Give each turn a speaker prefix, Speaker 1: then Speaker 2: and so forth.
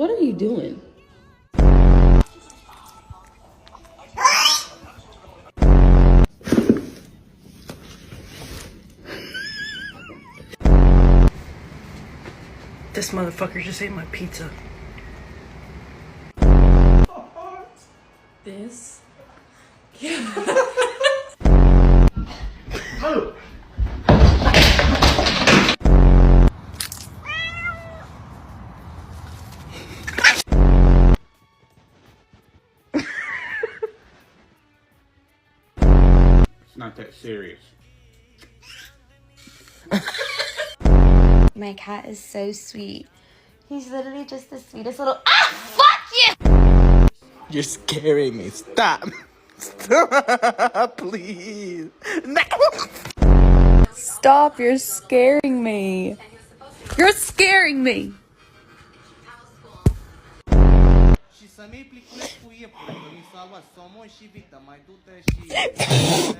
Speaker 1: What are you doing?
Speaker 2: This motherfucker just ate my pizza.
Speaker 1: This?
Speaker 2: Move! It's not that serious.
Speaker 3: My cat is so sweet. He's literally just the sweetest little. Ah, fuck you!
Speaker 4: You're scaring me. Stop. Stop, please. No.
Speaker 1: Stop, you're scaring me. You're scaring me.
Speaker 4: Și să mi-i plicule cu iepure, că mi s-a luat somon și vită, mai du-te și...